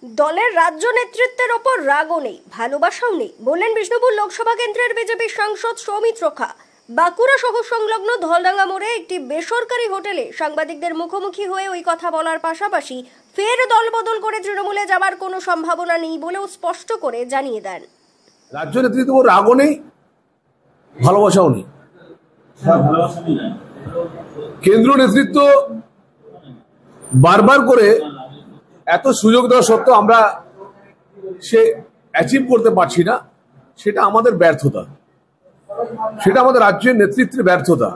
দলের রাজ্য নেতৃত্বের ওপর রাগও নেই, ভালোবাসাও নেই, বললেন বিষ্ণুপুর লোকসভা কেন্দ্রের বিজেপি সাংসদ সৌমিত্র খা। বাঁকুড়া শহর সংলগ্ন ধলডাঙ্গা মোড়ে একটি বেসরকারি হোটেলে সাংবাদিকদের মুখোমুখি হয়ে ওই কথা বলার পাশাপাশি ফের দলবদল করে তৃণমূলে যাবার কোনো সম্ভাবনা নেই বলেও স্পষ্ট করে জানিয়ে দেন। রাজ্য নেতৃত্বের ওপর রাগও নেই, ভালোবাসাও নেই। কেন্দ্রীয় নেতৃত্ব বারবার করে এত সুযোগ দেওয়া সত্ত্বেও আমরা সে অ্যাচিভ করতে পারছি না, সেটা আমাদের ব্যর্থতা, সেটা আমাদের রাজ্যের নেতৃত্বের ব্যর্থতা।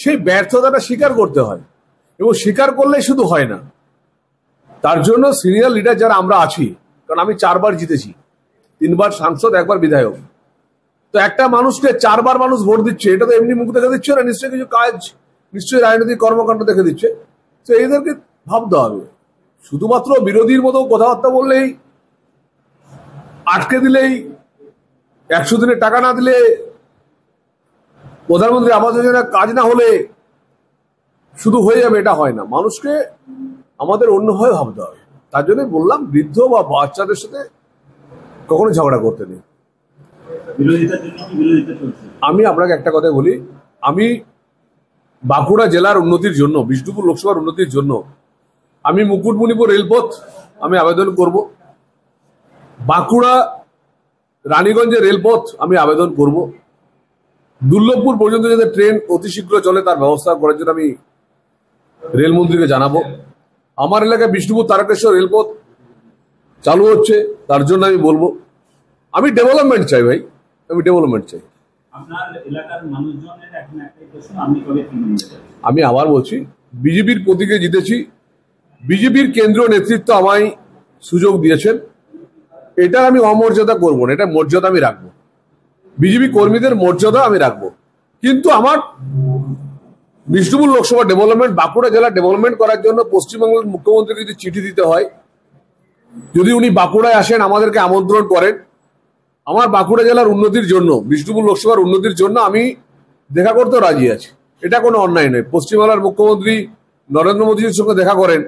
সেই ব্যর্থতাটা স্বীকার করতে হয় এবং স্বীকার করলে শুধু হয় না, তার জন্য সিনিয়র লিডার যারা আমরা আছি, কারণ আমি 4 বার জিতেছি, 3 বার সাংসদ, 1 বার বিধায়ক, তো একটা মানুষকে 4 বার মানুষ ভোট দিচ্ছে, এটা তো এমনি মুখ দেখে দিচ্ছে না, নিশ্চয়ই কিছু কাজ, নিশ্চয়ই রাজনৈতিক কর্মকাণ্ড দেখে দিচ্ছে। তো এদেরকে ভাবতে হবে। শুধুমাত্র বিরোধীর মতো কথাবার্তা বললেই, আটকে দিলেই, 100 দিনের টাকা না দিলে, প্রধানমন্ত্রী আবাস যোজনা কাজ না হলে শুধু হয়ে যাবে, এটা হয় না। মানুষকে আমাদের অন্যভাবে ভাবতে হবে। তার জন্য বললাম, বৃদ্ধ বা বাচ্চাদের সাথে কখনো ঝগড়া করতে নেই। আমি আপনাকে একটা কথা বলি, আমি বাঁকুড়া জেলার উন্নতির জন্য, বিষ্ণুপুর লোকসভার উন্নতির জন্য আমি মুকুটমণিপুর রেলপথ আমি আবেদন করব, বাঁকুড়া রানীগঞ্জের রেলপথ আমি আবেদন করব, দুর্লভপুর পর্যন্ত যাতে ট্রেন অতি শীঘ্র চলে তার ব্যবস্থা করার জন্য আমি রেলমন্ত্রীকে জানাবো। আমার এলাকায় বিষ্ণুপুর তারকেশ্বর রেলপথ চালু হচ্ছে, তার জন্য আমি বলবো। আমি ডেভেলপমেন্ট চাই ভাই, আমি ডেভেলপমেন্ট চাই। আমি আবার বলছি, বিজেপির প্রতীকে জিতেছি, বিজেপির কেন্দ্রীয় নেতৃত্ব আমায় সুযোগ দিয়েছেন, এটা আমি অমর্যাদা করব না, এটা মর্যাদা আমি রাখবো, বিজেপি কর্মীদের মর্যাদা আমি রাখবো। কিন্তু আমার বিষ্ণুপুর লোকসভা ডেভেলপমেন্ট, বাঁকুড়া জেলা ডেভেলপমেন্ট করার জন্য পশ্চিমবঙ্গের মুখ্যমন্ত্রীকে যদি চিঠি দিতে হয়, যদি উনি বাঁকুড়ায় আসেন, আমাদেরকে আমন্ত্রণ করেন, আমার বাঁকুড়া জেলার উন্নতির জন্য, বিষ্ণুপুর লোকসভার উন্নতির জন্য আমি দেখা করতেও রাজি আছি, এটা কোনো অন্যায় নয়। পশ্চিমবাংলার মুখ্যমন্ত্রী নরেন্দ্র মোদীর সঙ্গে দেখা করেন,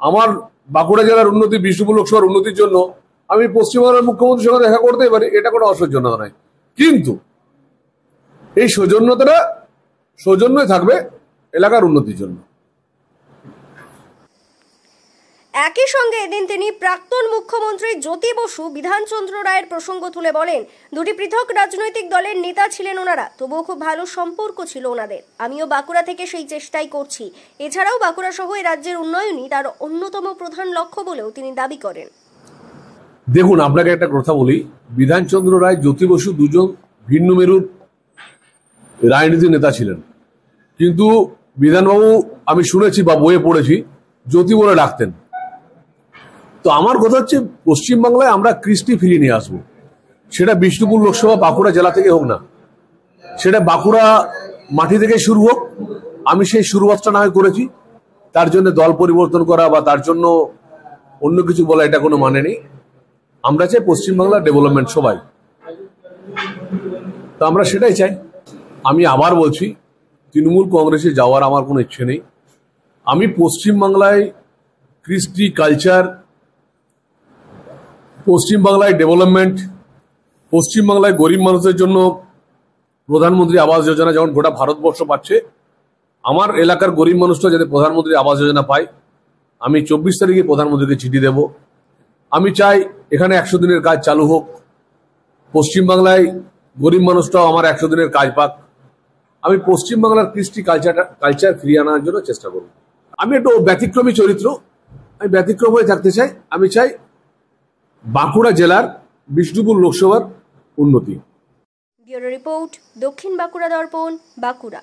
আমার বাঁকুড়া জেলার উন্নতি, বিষ্ণুপুর লোকসভার উন্নতির জন্য আমি পশ্চিমবাংলার মুখ্যমন্ত্রীর সঙ্গে দেখা করতেই পারি, এটা কোনো অসৌজন্যতা নয়। কিন্তু এই সৌজন্যতাটা সৌজন্যই থাকবে এলাকার উন্নতির জন্য। একই সঙ্গে এদিন তিনি প্রাক্তন মুখ্যমন্ত্রী জ্যোতি বসু, বিধানচন্দ্র রায়ের প্রসঙ্গ তুলে বলেন, দুটি পৃথক রাজনৈতিক দলের নেতা ছিলেন ওনারা, তবুও খুব ভালো সম্পর্ক ছিল ওনাদের। আমিও বাঁকুড়া থেকে সেই চেষ্টাই করছি। এছাড়াও বাঁকুড়া সহ এই রাজ্যের উন্নয়নই তার অন্যতম প্রধান লক্ষ্য বলেও তিনি দাবি করেন। দেখুন, আপনাকে একটা কথা বলি, বিধানচন্দ্র রায়, জ্যোতি বসু দুজন ভিন্ন মেরুর রাজনীতির নেতা ছিলেন, কিন্তু বিধানবাবু, আমি শুনেছি বা বইয়ে পড়েছি, জ্যোতি বলে ডাকতেন। তো আমার কথা হচ্ছে, পশ্চিমবাংলায় আমরা কৃষ্টি ফিরিয়ে নিয়ে আসবো, সেটা বিষ্ণুপুর লোকসভা বাঁকুড়া জেলা থেকে হোক না, সেটা বাঁকুড়া মাটি থেকে শুরু হোক। আমি সেই শুরুয়াতটা না হয় করেছি, তার জন্য দল পরিবর্তন করা বা তার জন্য অন্য কিছু বলা, এটা কোনো মানে নেই। আমরা চাই পশ্চিমবাংলার ডেভেলপমেন্ট সবাই, তো আমরা সেটাই চাই। আমি আবার বলছি, তৃণমূল কংগ্রেসে যাওয়ার আমার কোনো ইচ্ছে নেই। আমি পশ্চিমবাংলায় কৃষ্টি, কালচার, পশ্চিমবাংলায় ডেভেলপমেন্ট, পশ্চিমবাংলায় গরিব মানুষের জন্য প্রধানমন্ত্রী আবাস যোজনা যেমন গোটা ভারতবর্ষ পাচ্ছে, আমার এলাকার গরিব মানুষটা যাতে প্রধানমন্ত্রী আবাস যোজনা পায়, আমি 24 তারিখে প্রধানমন্ত্রীকে চিঠি দেব। আমি চাই এখানে 100 দিনের কাজ চালু হোক, পশ্চিমবাংলায় গরিব মানুষটাও আমার 100 দিনের কাজ পাক। আমি পশ্চিমবাংলার কৃষ্টি, কালচার ফিরিয়ে আনার জন্য চেষ্টা করব। আমি একটু ব্যতিক্রমী চরিত্র, আমি ব্যতিক্রম হয়ে থাকতে চাই। আমি চাই বাঁকুড়া জেলার, বিষ্ণুপুর লোকসভার উন্নতি। ব্যুরো রিপোর্ট, দক্ষিণ বাঁকুড়া দর্পণ, বাঁকুড়া।